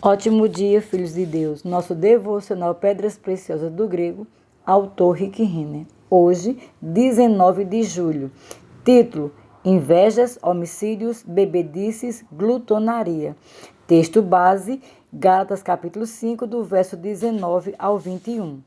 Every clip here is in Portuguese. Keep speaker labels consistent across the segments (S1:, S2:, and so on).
S1: Ótimo dia, filhos de Deus. Nosso devocional Pedras Preciosas do Grego, autor Rick Renner. Hoje, 19 de julho. Título: Invejas, homicídios, bebedices, glutonaria. Texto base: Gálatas capítulo 5, do verso 19 ao 21.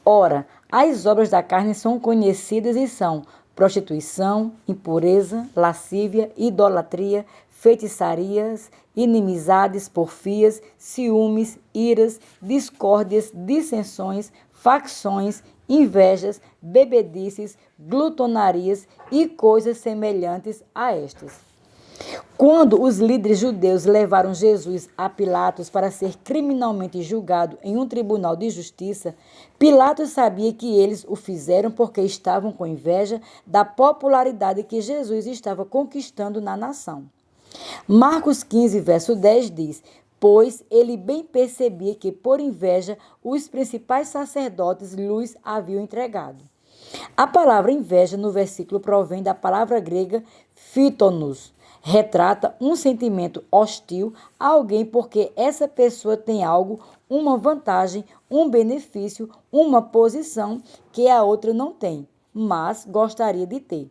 S1: Ora, as obras da carne são conhecidas e são prostituição, impureza, lascívia, idolatria, feitiçarias, inimizades, porfias, ciúmes, iras, discórdias, dissensões, facções, invejas, bebedices, glutonarias e coisas semelhantes a estas. Quando os líderes judeus levaram Jesus a Pilatos para ser criminalmente julgado em um tribunal de justiça, Pilatos sabia que eles o fizeram porque estavam com inveja da popularidade que Jesus estava conquistando na nação. Marcos 15, verso 10 diz: pois ele bem percebia que por inveja os principais sacerdotes lhes haviam entregado. A palavra inveja no versículo provém da palavra grega phytonos. Retrata um sentimento hostil a alguém porque essa pessoa tem algo, uma vantagem, um benefício, uma posição que a outra não tem, mas gostaria de ter.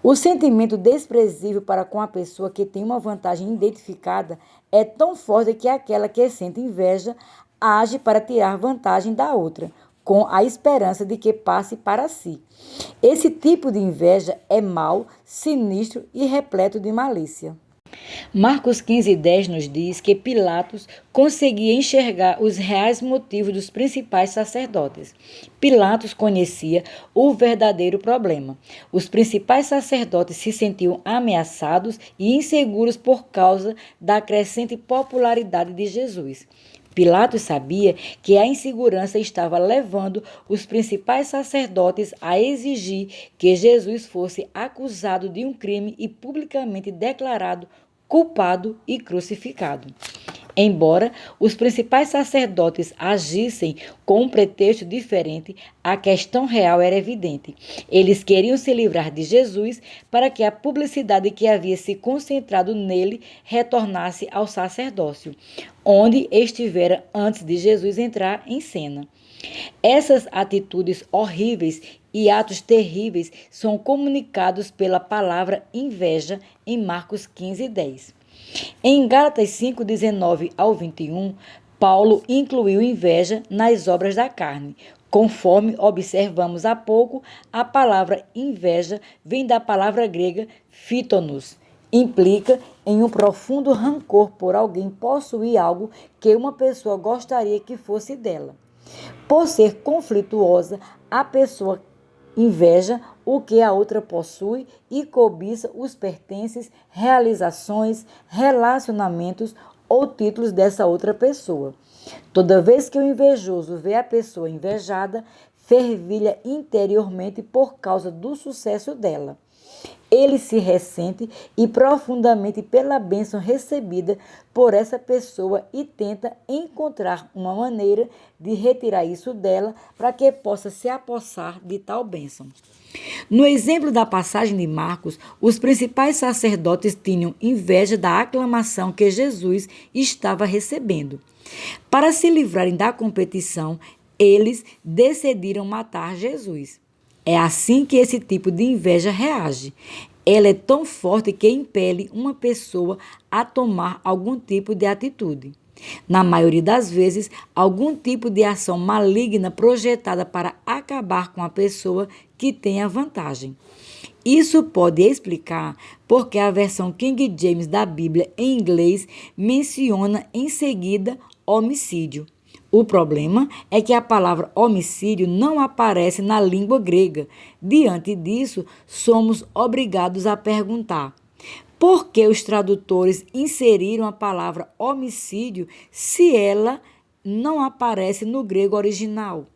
S1: O sentimento desprezível para com a pessoa que tem uma vantagem identificada é tão forte que aquela que sente inveja age para tirar vantagem da outra, com a esperança de que passe para si. Esse tipo de inveja é mau, sinistro e repleto de malícia. Marcos 15:10 nos diz que Pilatos conseguia enxergar os reais motivos dos principais sacerdotes. Pilatos conhecia o verdadeiro problema. Os principais sacerdotes se sentiam ameaçados e inseguros por causa da crescente popularidade de Jesus. Pilatos sabia que a insegurança estava levando os principais sacerdotes a exigir que Jesus fosse acusado de um crime e publicamente declarado culpado e crucificado. Embora os principais sacerdotes agissem com um pretexto diferente, a questão real era evidente. Eles queriam se livrar de Jesus para que a publicidade que havia se concentrado nele retornasse ao sacerdócio, onde estivera antes de Jesus entrar em cena. Essas atitudes horríveis e atos terríveis são comunicados pela palavra inveja em Marcos 15:10. Em Gálatas 5, 19 ao 21, Paulo incluiu inveja nas obras da carne. Conforme observamos há pouco, a palavra inveja vem da palavra grega phytonos. Implica em um profundo rancor por alguém possuir algo que uma pessoa gostaria que fosse dela. Por ser conflituosa, a pessoa inveja o que a outra possui e cobiça os pertences, realizações, relacionamentos ou títulos dessa outra pessoa. Toda vez que o invejoso vê a pessoa invejada, fervilha interiormente por causa do sucesso dela. Ele se ressente e profundamente pela bênção recebida por essa pessoa e tenta encontrar uma maneira de retirar isso dela para que possa se apossar de tal bênção. No exemplo da passagem de Marcos, os principais sacerdotes tinham inveja da aclamação que Jesus estava recebendo. Para se livrarem da competição, eles decidiram matar Jesus. É assim que esse tipo de inveja reage. Ela é tão forte que impele uma pessoa a tomar algum tipo de atitude. Na maioria das vezes, algum tipo de ação maligna projetada para acabar com a pessoa que tem a vantagem. Isso pode explicar porque a versão King James da Bíblia em inglês menciona em seguida homicídio. O problema é que a palavra homicídio não aparece na língua grega. Diante disso, somos obrigados a perguntar: por que os tradutores inseriram a palavra homicídio se ela não aparece no grego original?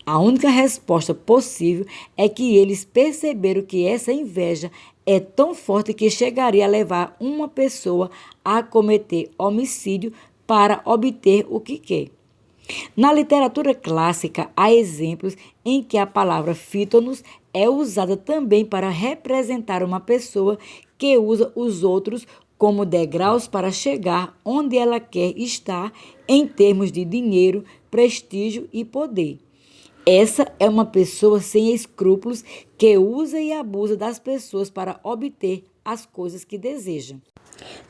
S1: A única resposta possível é que eles perceberam que essa inveja é tão forte que chegaria a levar uma pessoa a cometer homicídio para obter o que quer. Na literatura clássica, há exemplos em que a palavra phytonos é usada também para representar uma pessoa que usa os outros como degraus para chegar onde ela quer estar em termos de dinheiro, prestígio e poder. Essa é uma pessoa sem escrúpulos que usa e abusa das pessoas para obter as coisas que deseja.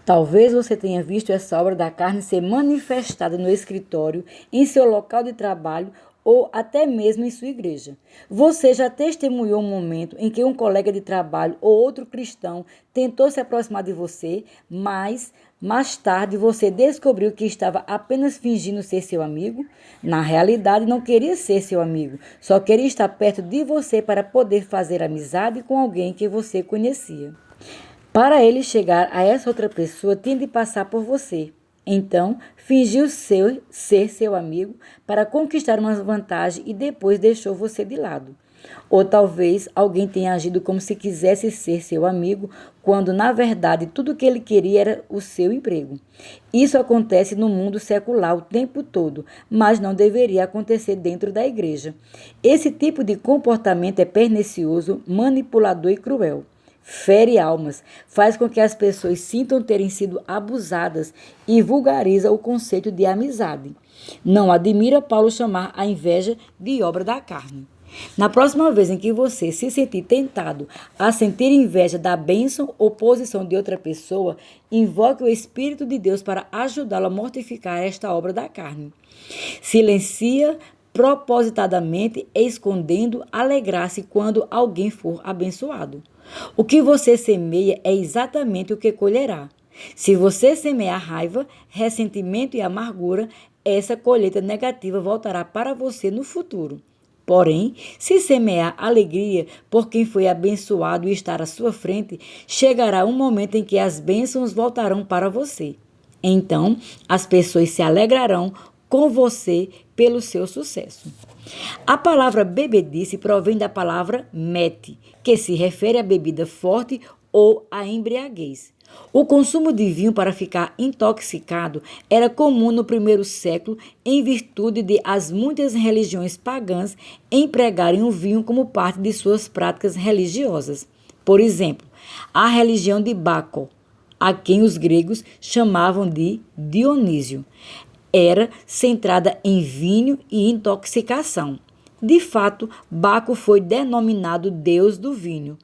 S1: Talvez você tenha visto essa obra da carne ser manifestada no escritório, em seu local de trabalho ou até mesmo em sua igreja. Você já testemunhou um momento em que um colega de trabalho ou outro cristão tentou se aproximar de você, mas mais tarde você descobriu que estava apenas fingindo ser seu amigo? Na realidade, não queria ser seu amigo, só queria estar perto de você para poder fazer amizade com alguém que você conhecia. Para ele chegar a essa outra pessoa, tinha de passar por você. Então, fingiu ser seu amigo para conquistar uma vantagem e depois deixou você de lado. Ou talvez alguém tenha agido como se quisesse ser seu amigo, quando na verdade tudo o que ele queria era o seu emprego. Isso acontece no mundo secular o tempo todo, mas não deveria acontecer dentro da igreja. Esse tipo de comportamento é pernicioso, manipulador e cruel. Fere almas, faz com que as pessoas sintam terem sido abusadas e vulgariza o conceito de amizade. Não admira Paulo chamar a inveja de obra da carne. Na próxima vez em que você se sentir tentado a sentir inveja da bênção ou posição de outra pessoa, invoque o Espírito de Deus para ajudá-lo a mortificar esta obra da carne. Silencia propositadamente, escondendo, alegrar-se quando alguém for abençoado. O que você semeia é exatamente o que colherá. Se você semear raiva, ressentimento e amargura, essa colheita negativa voltará para você no futuro. Porém, se semear alegria por quem foi abençoado e estar à sua frente, chegará um momento em que as bênçãos voltarão para você. Então, as pessoas se alegrarão com você pelo seu sucesso. A palavra bebedice provém da palavra mete, que se refere à bebida forte ou à embriaguez. O consumo de vinho para ficar intoxicado era comum no primeiro século em virtude de as muitas religiões pagãs empregarem o vinho como parte de suas práticas religiosas. Por exemplo, a religião de Baco, a quem os gregos chamavam de Dionísio, era centrada em vinho e intoxicação. De fato, Baco foi denominado deus do vinho,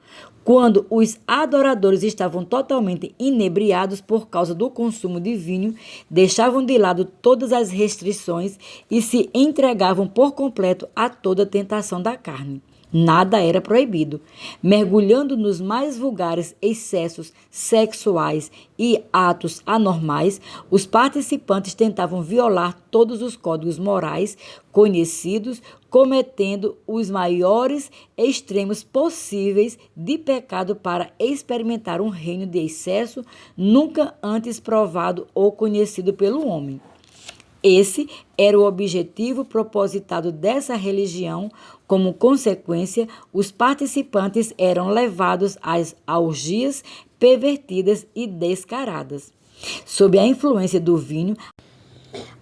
S1: quando os adoradores estavam totalmente inebriados por causa do consumo de vinho, deixavam de lado todas as restrições e se entregavam por completo a toda tentação da carne. Nada era proibido. Mergulhando nos mais vulgares excessos sexuais e atos anormais, os participantes tentavam violar todos os códigos morais conhecidos, cometendo os maiores extremos possíveis de pecado para experimentar um reino de excesso nunca antes provado ou conhecido pelo homem. Esse era o objetivo propositado dessa religião. Como consequência, os participantes eram levados às orgias pervertidas e descaradas. Sob a influência do vinho,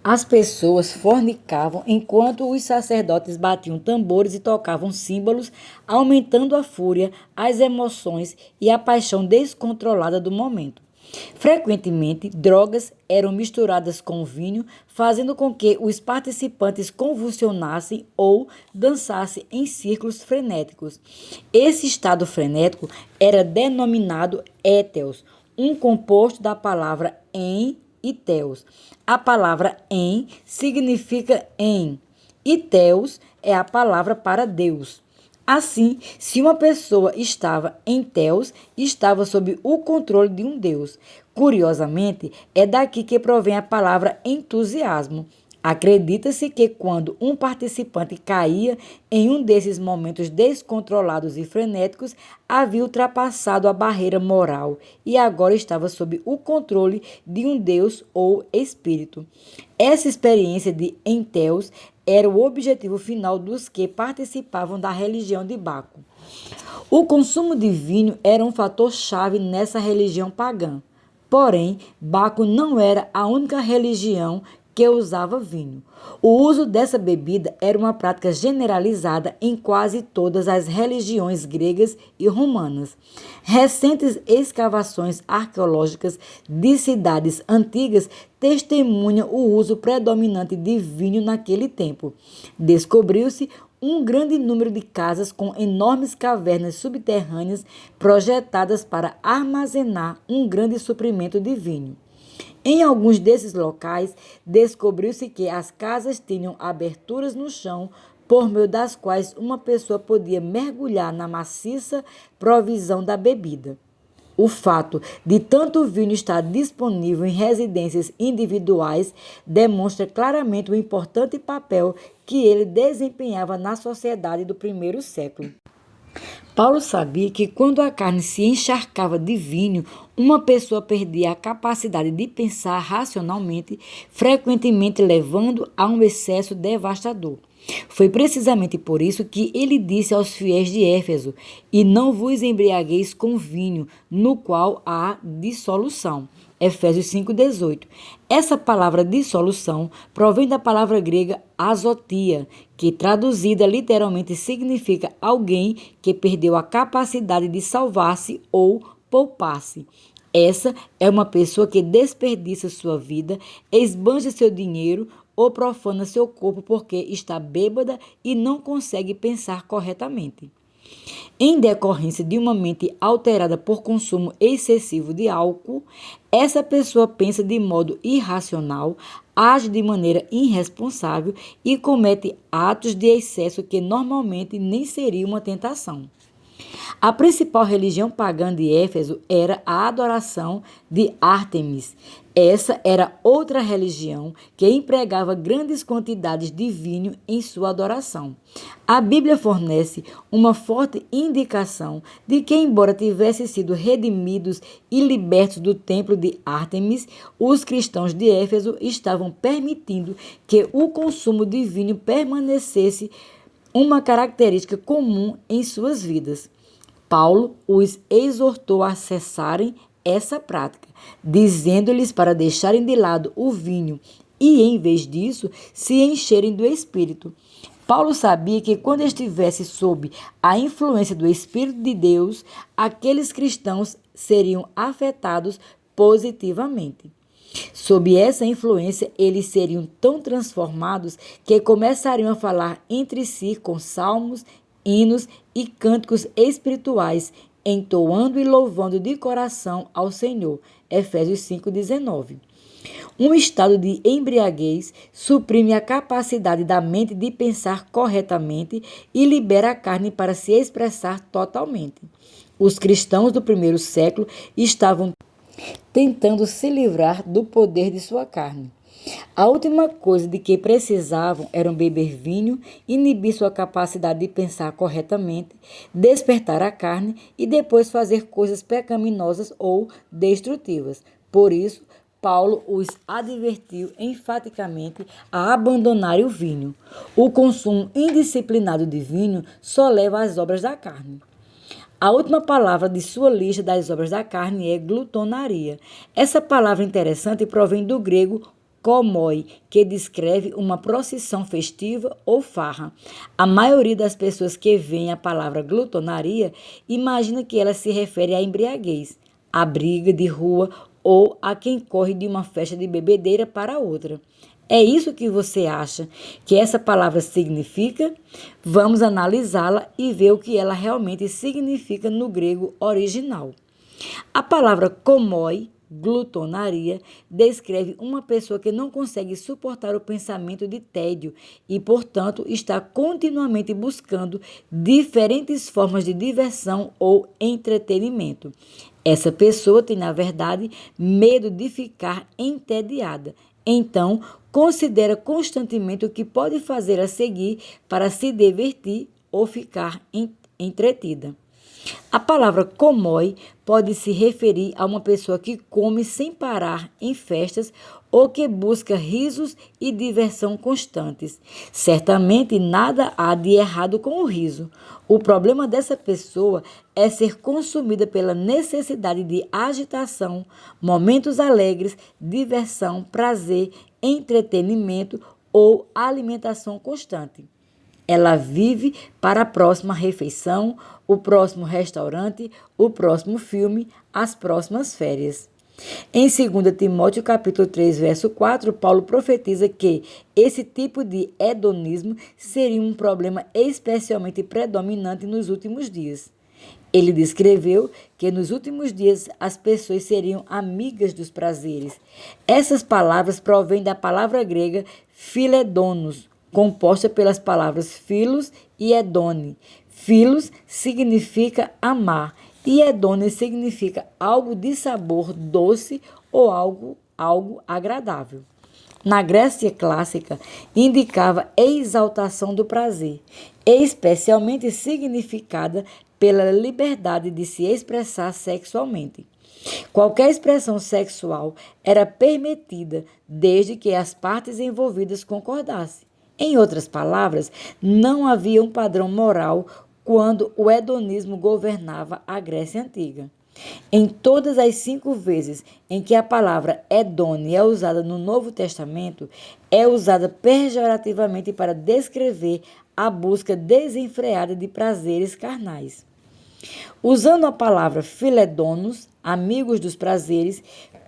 S1: as pessoas fornicavam enquanto os sacerdotes batiam tambores e tocavam símbolos, aumentando a fúria, as emoções e a paixão descontrolada do momento. Frequentemente, drogas eram misturadas com vinho, fazendo com que os participantes convulsionassem ou dançassem em círculos frenéticos. Esse estado frenético era denominado éteos, um composto da palavra em e teos. A palavra em significa em, e teos é a palavra para Deus. Assim, se uma pessoa estava em teos, estava sob o controle de um Deus. Curiosamente, é daqui que provém a palavra entusiasmo. Acredita-se que quando um participante caía em um desses momentos descontrolados e frenéticos, havia ultrapassado a barreira moral e agora estava sob o controle de um Deus ou espírito. Essa experiência de enteos era o objetivo final dos que participavam da religião de Baco. O consumo de vinho era um fator-chave nessa religião pagã. Porém, Baco não era a única religião que usava vinho. O uso dessa bebida era uma prática generalizada em quase todas as religiões gregas e romanas. Recentes escavações arqueológicas de cidades antigas testemunham o uso predominante de vinho naquele tempo. Descobriu-se um grande número de casas com enormes cavernas subterrâneas projetadas para armazenar um grande suprimento de vinho. Em alguns desses locais, descobriu-se que as casas tinham aberturas no chão por meio das quais uma pessoa podia mergulhar na maciça provisão da bebida. O fato de tanto vinho estar disponível em residências individuais demonstra claramente o importante papel que ele desempenhava na sociedade do primeiro século. Paulo sabia que quando a carne se encharcava de vinho, uma pessoa perdia a capacidade de pensar racionalmente, frequentemente levando a um excesso devastador. Foi precisamente por isso que ele disse aos fiéis de Éfeso: "E não vos embriagueis com vinho, no qual há dissolução." Efésios 5,18. Essa palavra dissolução provém da palavra grega azotia, que traduzida literalmente significa alguém que perdeu a capacidade de salvar-se ou poupar-se. Essa é uma pessoa que desperdiça sua vida, esbanja seu dinheiro ou profana seu corpo porque está bêbada e não consegue pensar corretamente. Em decorrência de uma mente alterada por consumo excessivo de álcool, essa pessoa pensa de modo irracional, age de maneira irresponsável e comete atos de excesso que normalmente nem seria uma tentação. A principal religião pagã de Éfeso era a adoração de Ártemis. Essa era outra religião que empregava grandes quantidades de vinho em sua adoração. A Bíblia fornece uma forte indicação de que, embora tivessem sido redimidos e libertos do templo de Ártemis, os cristãos de Éfeso estavam permitindo que o consumo de vinho permanecesse uma característica comum em suas vidas. Paulo os exortou a cessarem essa prática, dizendo-lhes para deixarem de lado o vinho e, em vez disso, se encherem do Espírito. Paulo sabia que quando estivesse sob a influência do Espírito de Deus, aqueles cristãos seriam afetados positivamente. Sob essa influência, eles seriam tão transformados que começariam a falar entre si com salmos, hinos e cânticos espirituais, entoando e louvando de coração ao Senhor. Efésios 5,19. Um estado de embriaguez suprime a capacidade da mente de pensar corretamente e libera a carne para se expressar totalmente. Os cristãos do primeiro século estavam tentando se livrar do poder de sua carne. A última coisa de que precisavam era beber vinho, inibir sua capacidade de pensar corretamente, despertar a carne e depois fazer coisas pecaminosas ou destrutivas. Por isso, Paulo os advertiu enfaticamente a abandonarem o vinho. O consumo indisciplinado de vinho só leva às obras da carne. A última palavra de sua lista das obras da carne é glutonaria. Essa palavra interessante provém do grego komoi, que descreve uma procissão festiva ou farra. A maioria das pessoas que veem a palavra glutonaria imagina que ela se refere à embriaguez, à briga de rua ou a quem corre de uma festa de bebedeira para outra. É isso que você acha que essa palavra significa? Vamos analisá-la e ver o que ela realmente significa no grego original. A palavra komoi, glutonaria, descreve uma pessoa que não consegue suportar o pensamento de tédio e, portanto, está continuamente buscando diferentes formas de diversão ou entretenimento. Essa pessoa tem, na verdade, medo de ficar entediada. Então, considera constantemente o que pode fazer a seguir para se divertir ou ficar entretida. A palavra komoi pode se referir a uma pessoa que come sem parar em festas ou que busca risos e diversão constantes. Certamente nada há de errado com o riso. O problema dessa pessoa é ser consumida pela necessidade de agitação, momentos alegres, diversão, prazer, entretenimento ou alimentação constante. Ela vive para a próxima refeição, o próximo restaurante, o próximo filme, as próximas férias. Em 2 Timóteo capítulo 3, verso 4, Paulo profetiza que esse tipo de hedonismo seria um problema especialmente predominante nos últimos dias. Ele descreveu que nos últimos dias as pessoas seriam amigas dos prazeres. Essas palavras provêm da palavra grega philedonos, composta pelas palavras philos e edone. Philos significa amar e edone significa algo de sabor doce ou algo agradável. Na Grécia clássica, indicava exaltação do prazer, especialmente significada pela liberdade de se expressar sexualmente. Qualquer expressão sexual era permitida desde que as partes envolvidas concordassem. Em outras palavras, não havia um padrão moral quando o hedonismo governava a Grécia Antiga. Em todas as 5 vezes em que a palavra hedone é usada no Novo Testamento, é usada pejorativamente para descrever a busca desenfreada de prazeres carnais. Usando a palavra philedonos, amigos dos prazeres,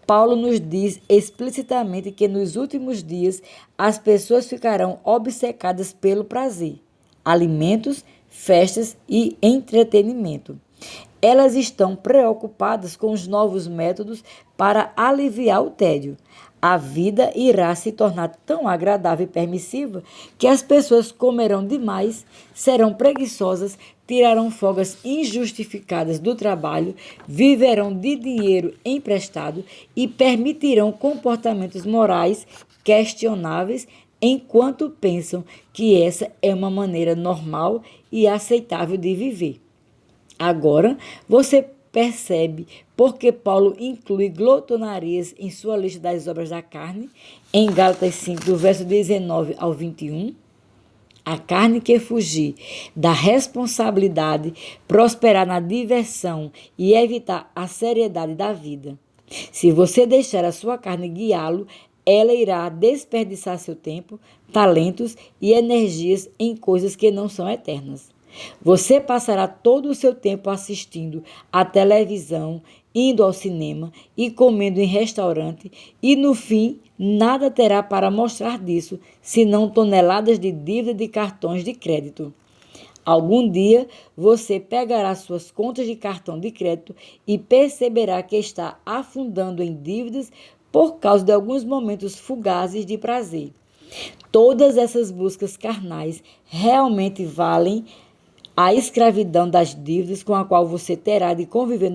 S1: Paulo nos diz explicitamente que nos últimos dias as pessoas ficarão obcecadas pelo prazer, alimentos, festas e entretenimento. Elas estão preocupadas com os novos métodos para aliviar o tédio. A vida irá se tornar tão agradável e permissiva que as pessoas comerão demais, serão preguiçosas, tirarão folgas injustificadas do trabalho, viverão de dinheiro emprestado e permitirão comportamentos morais questionáveis enquanto pensam que essa é uma maneira normal e aceitável de viver. Agora, você percebe por que Paulo inclui glotonarias em sua lista das obras da carne, em Gálatas 5, do verso 19 ao 21? A carne que fugir da responsabilidade, prosperar na diversão e evitar a seriedade da vida. Se você deixar a sua carne guiá-lo, ela irá desperdiçar seu tempo, talentos e energias em coisas que não são eternas. Você passará todo o seu tempo assistindo à televisão, indo ao cinema e comendo em restaurante e, no fim, nada terá para mostrar disso, senão toneladas de dívida de cartões de crédito. Algum dia, você pegará suas contas de cartão de crédito e perceberá que está afundando em dívidas por causa de alguns momentos fugazes de prazer. Todas essas buscas carnais realmente valem a escravidão das dívidas com a qual você terá de conviver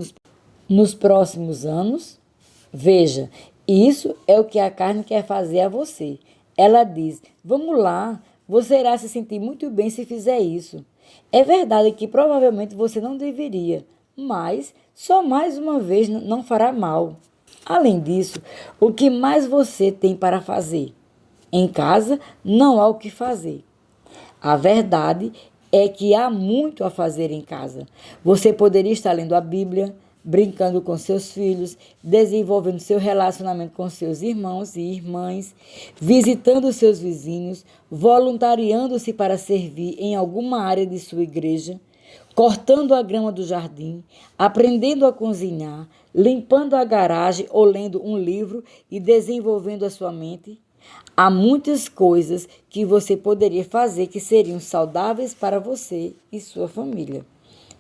S1: nos próximos anos? Veja, isso é o que a carne quer fazer a você. Ela diz, vamos lá, você irá se sentir muito bem se fizer isso. É verdade que provavelmente você não deveria, mas só mais uma vez não fará mal. Além disso, o que mais você tem para fazer? Em casa, não há o que fazer. A verdade é que há muito a fazer em casa. Você poderia estar lendo a Bíblia, brincando com seus filhos, desenvolvendo seu relacionamento com seus irmãos e irmãs, visitando seus vizinhos, voluntariando-se para servir em alguma área de sua igreja, cortando a grama do jardim, aprendendo a cozinhar, limpando a garagem ou lendo um livro e desenvolvendo a sua mente. Há muitas coisas que você poderia fazer que seriam saudáveis para você e sua família.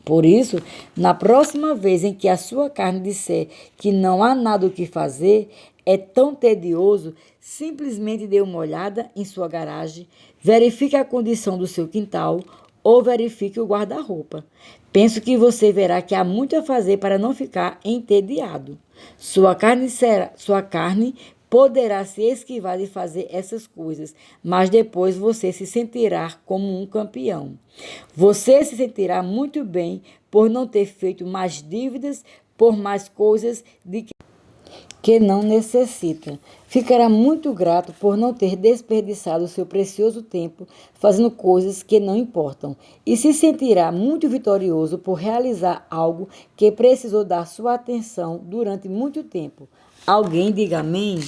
S1: Por isso, na próxima vez em que a sua carne disser que não há nada o que fazer, é tão tedioso, simplesmente dê uma olhada em sua garagem, verifique a condição do seu quintal ou verifique o guarda-roupa. Penso que você verá que há muito a fazer para não ficar entediado. Sua carne poderá se esquivar de fazer essas coisas, mas depois você se sentirá como um campeão. Você se sentirá muito bem por não ter feito mais dívidas, por mais coisas que não necessita. Ficará muito grato por não ter desperdiçado seu precioso tempo fazendo coisas que não importam e se sentirá muito vitorioso por realizar algo que precisou dar sua atenção durante muito tempo. Alguém diga amém?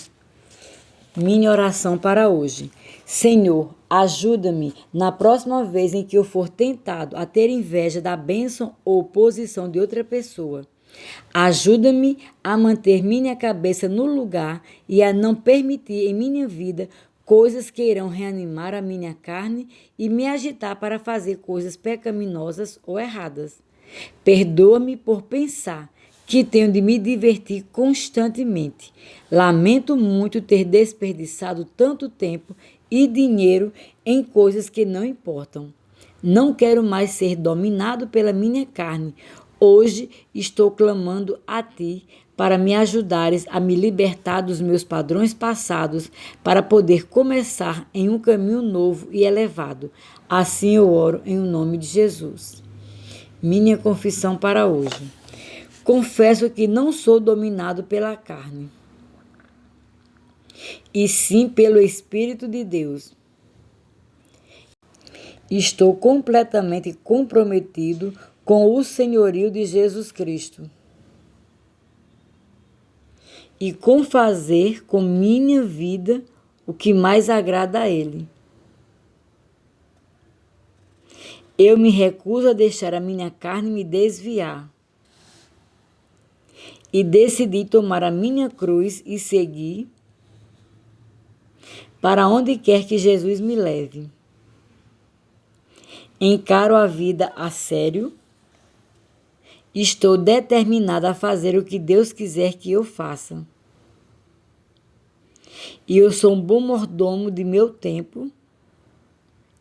S1: Minha oração para hoje. Senhor, ajuda-me na próxima vez em que eu for tentado a ter inveja da bênção ou posição de outra pessoa. Ajuda-me a manter minha cabeça no lugar e a não permitir em minha vida coisas que irão reanimar a minha carne e me agitar para fazer coisas pecaminosas ou erradas. Perdoa-me por pensar que tenho de me divertir constantemente. Lamento muito ter desperdiçado tanto tempo e dinheiro em coisas que não importam. Não quero mais ser dominado pela minha carne. Hoje estou clamando a ti para me ajudares a me libertar dos meus padrões passados, para poder começar em um caminho novo e elevado. Assim eu oro em nome de Jesus. Minha confissão para hoje. Confesso que não sou dominado pela carne, e sim pelo Espírito de Deus. Estou completamente comprometido com o senhorio de Jesus Cristo e com fazer com minha vida o que mais agrada a Ele. Eu me recuso a deixar a minha carne me desviar e decidi tomar a minha cruz e seguir para onde quer que Jesus me leve. Encaro a vida a sério. Estou determinada a fazer o que Deus quiser que eu faça. E eu sou um bom mordomo de meu tempo,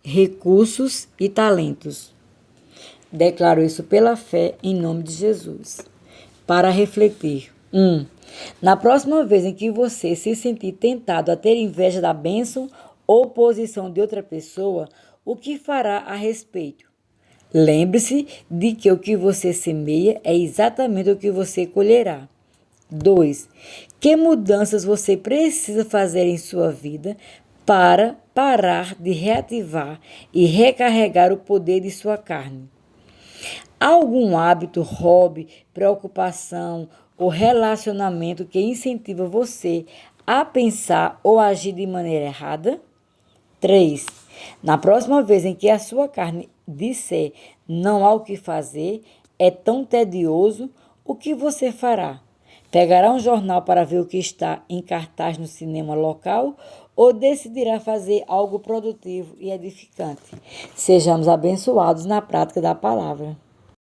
S1: recursos e talentos. Declaro isso pela fé em nome de Jesus. Para refletir. 1. Na próxima vez em que você se sentir tentado a ter inveja da bênção ou posição de outra pessoa, o que fará a respeito? Lembre-se de que o que você semeia é exatamente o que você colherá. 2. Que mudanças você precisa fazer em sua vida para parar de reativar e recarregar o poder de sua carne? Há algum hábito, hobby, preocupação ou relacionamento que incentiva você a pensar ou agir de maneira errada? 3. Na próxima vez em que a sua carne disser não há o que fazer, é tão tedioso, o que você fará? Pegará um jornal para ver o que está em cartaz no cinema local ou decidirá fazer algo produtivo e edificante? Sejamos abençoados na prática da palavra.